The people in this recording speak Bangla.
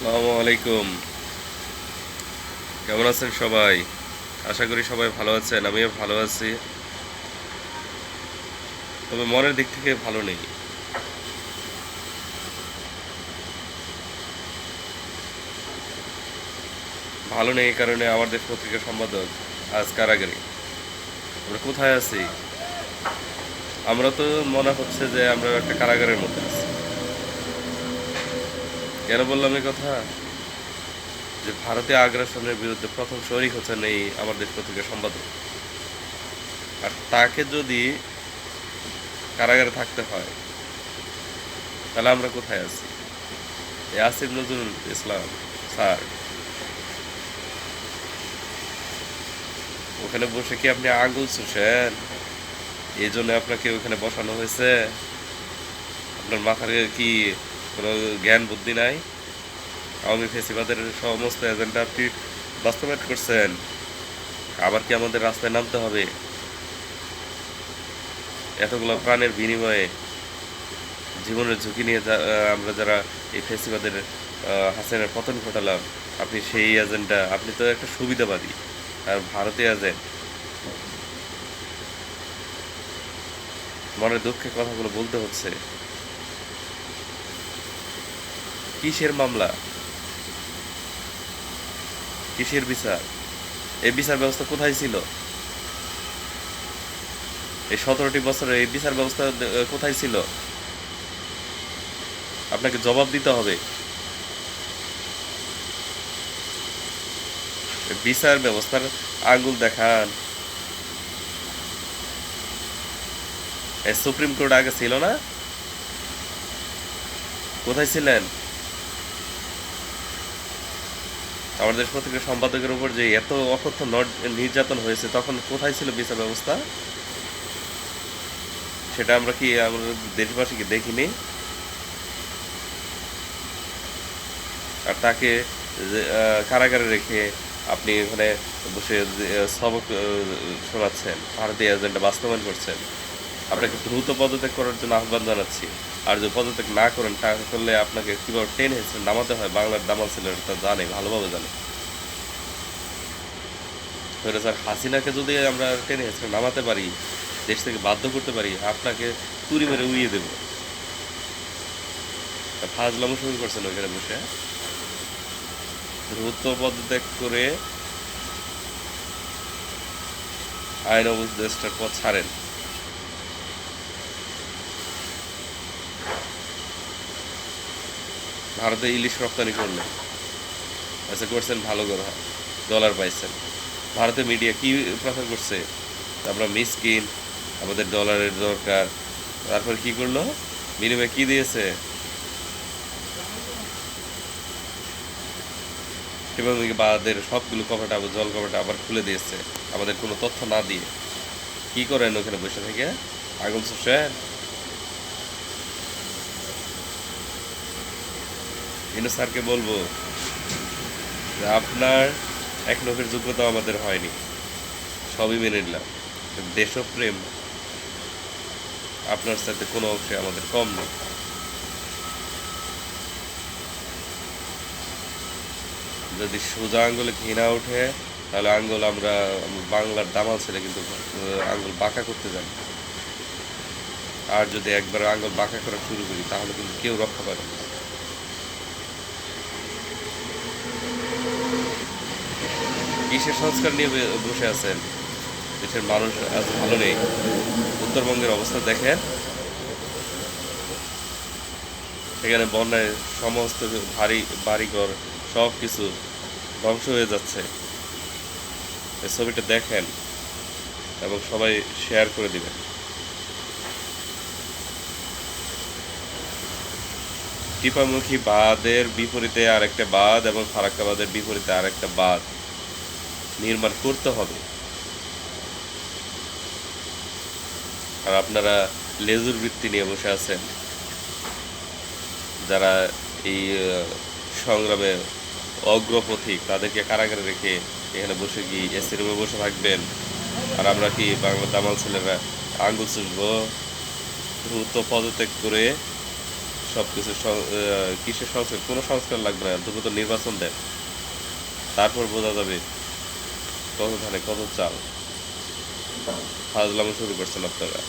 আসসালামু আলাইকুম। কেমন আছেন সবাই? আশা করি সবাই ভালো আছেন। আমিও ভালো আছি। তবে মনের দিক থেকে ভালো নেই। ভালো নেই এই কারণে আমার দেশ পত্রিকার সম্পাদক আজ কারাগারে। আমরা কোথায় আছি? আমরা তো মনে হচ্ছে যে আমরা একটা কারাগারের মধ্যে আছি। কেন বললাম এই কথা? যে ভারতীয় আগ্রাসনের বিরুদ্ধে প্রথম শরিক হচ্ছেন এই আমার দেশ পত্রিকার সম্পাদক। আর তাকে যদি কারাগারে থাকতে হয়, তাহলে আমরা কোথায় আছি? এই আসিফ নজরুল ইসলাম স্যার, ওখানে বসে কি আপনি আঙ্গুল চুষেন? এই জন্য আপনাকে ওখানে বসানো হয়েছে? আপনার মাথার কি কোনো জ্ঞান বুদ্ধি নাই? আওয়ামী ফেসিবাদের সমস্ত এজেন্ডা আপনি বাস্তবায়ন করছেন। আবার কি আমাদের রাস্তায় নামতে হবে? এতগুলো প্রাণের বিনিময়ে জীবনের ঝুঁকি নিয়ে আমরা যারা এই ফেসিবাদের হাসিনার পতন ঘটালাম, আপনি সেই এজেন্ডা, আপনি তো একটা সুবিধাবাদী আর ভারতীয় এজেন্ট। মনের দুঃখে কথাগুলো বলতে হচ্ছে। কিসের মামলা? কিসের বিচার? এই বিচার ব্যবস্থা কোথায় ছিল? এই 17টি বছরে এই বিচার ব্যবস্থা কোথায় ছিল? আপনাকে জবাব দিতে হবে। বিচার ব্যবস্থার আঙ্গুল দেখান। এই সুপ্রিম কোর্ট আগে ছিল না? কোথায় ছিলেন? আমাদের দেশ পত্রিকার সম্পাদকের উপর যে এত অকথ্য নির্যাতন হয়েছে, তখন কোথায় ছিল বিচার ব্যবস্থা? সেটা আমরা কি আমাদের দেশবাসীকে দেখিনি? আর তাকে কারাগারে রেখে আপনি ওখানে বসে সবক শোনাচ্ছেন, ভারতীয় এজেন্ডা বাস্তবায়ন করছেন। আপনাকে দ্রুত পদত্যাগ করার জন্য আহ্বান জানাচ্ছি। আর যদি পদত্যাগ না করেন, তাহলে আপনাকে কীভাবে টেনে হেসে নামাতে হয় বাংলার দামাল ছেলেরা তা জানে, ভালোভাবে জানে। স্যার হাসিনাকে যদি আমরা টেনে হেসে নামাতে পারি, দেশ থেকে বাধ্য করতে পারি, আপনাকে তুড়ি মেরে উড়িয়ে দেব। ফাজলামো শুরু করছেন ওইখানে বসে। দ্রুত পদত্যাগ করে আইন উপদেষ্টার পদ ছাড়েন। ভারতে ইলিশ রপ্তানি করলেন, আচ্ছা করছেন, ভালো কথা, ডলার পাইছেন। ভারতের মিডিয়া কি প্রচার করছে? আমরা মিসকিন, আমাদের ডলারের দরকার। তারপর কি করলো? বিনিময়ে কি দিয়েছে? এবং বাদের সবগুলো কপাটা আবার জল কপাটা আবার খুলে দিয়েছে, আমাদের কোনো তথ্য না দিয়ে। কি করেন ওখানে বসে থেকে? আগুন শোষেন? ইনু স্যারকে বলবো যে আপনার এক নখের যোগ্যতা আমাদের হয়নি, সবই মেনে নিলাম। দেশপ্রেম আপনার সাথে কোনো অংশে আমাদের কম নেই। যদি সোজা আঙ্গুলে ঘৃণা ওঠে, তাহলে আঙ্গুল আমরা বাংলার দামাল ছেলে কিন্তু আঙ্গুল বাঁকা করতে জানি। আর যদি একবার আঙ্গুল বাঁকা করা শুরু করি, তাহলে কিন্তু কেউ রক্ষা পাবে না। কিসের সংস্কার নিয়ে বসে আছেন? দেশের মানুষ আজ ভালো নেই। উত্তরবঙ্গের অবস্থা দেখেন, সেখানে বন্যায় সমস্ত ভারী বাড়িঘর সব কিছু ধ্বংস হয়ে যাচ্ছে। এই ছবিটা দেখেন এবং সবাই শেয়ার করে দিবেন। টিপামুখী বাঁধের বিপরীতে আরেকটা বাঁধ এবং ফারাক্কা বাঁধের বিপরীতে আরেকটা বাঁধ নির্মাণ করতে হবে। আর আপনারা লেজুর বৃত্তি নিয়ে বসে আছেন, যারা এই সংগ্রামে অগ্রপথিক, তাদেরকে কারাগারে রেখে এখানে বসে কি এসি রুমে বসে থাকবেন? আর আমরা কি বাংলা দামাল ছেলেরা আঙ্গুল চুষবো? দ্রুত পদত্যাগ করে সবকিছু কিসের সংস্কার, কোনো সংস্কার লাগবে না, দ্রুত নির্বাচন দেন, তারপর বোঝা যাবে কত ধানে কত চাল। ফাজলামো শুরু করছেন আপনারা।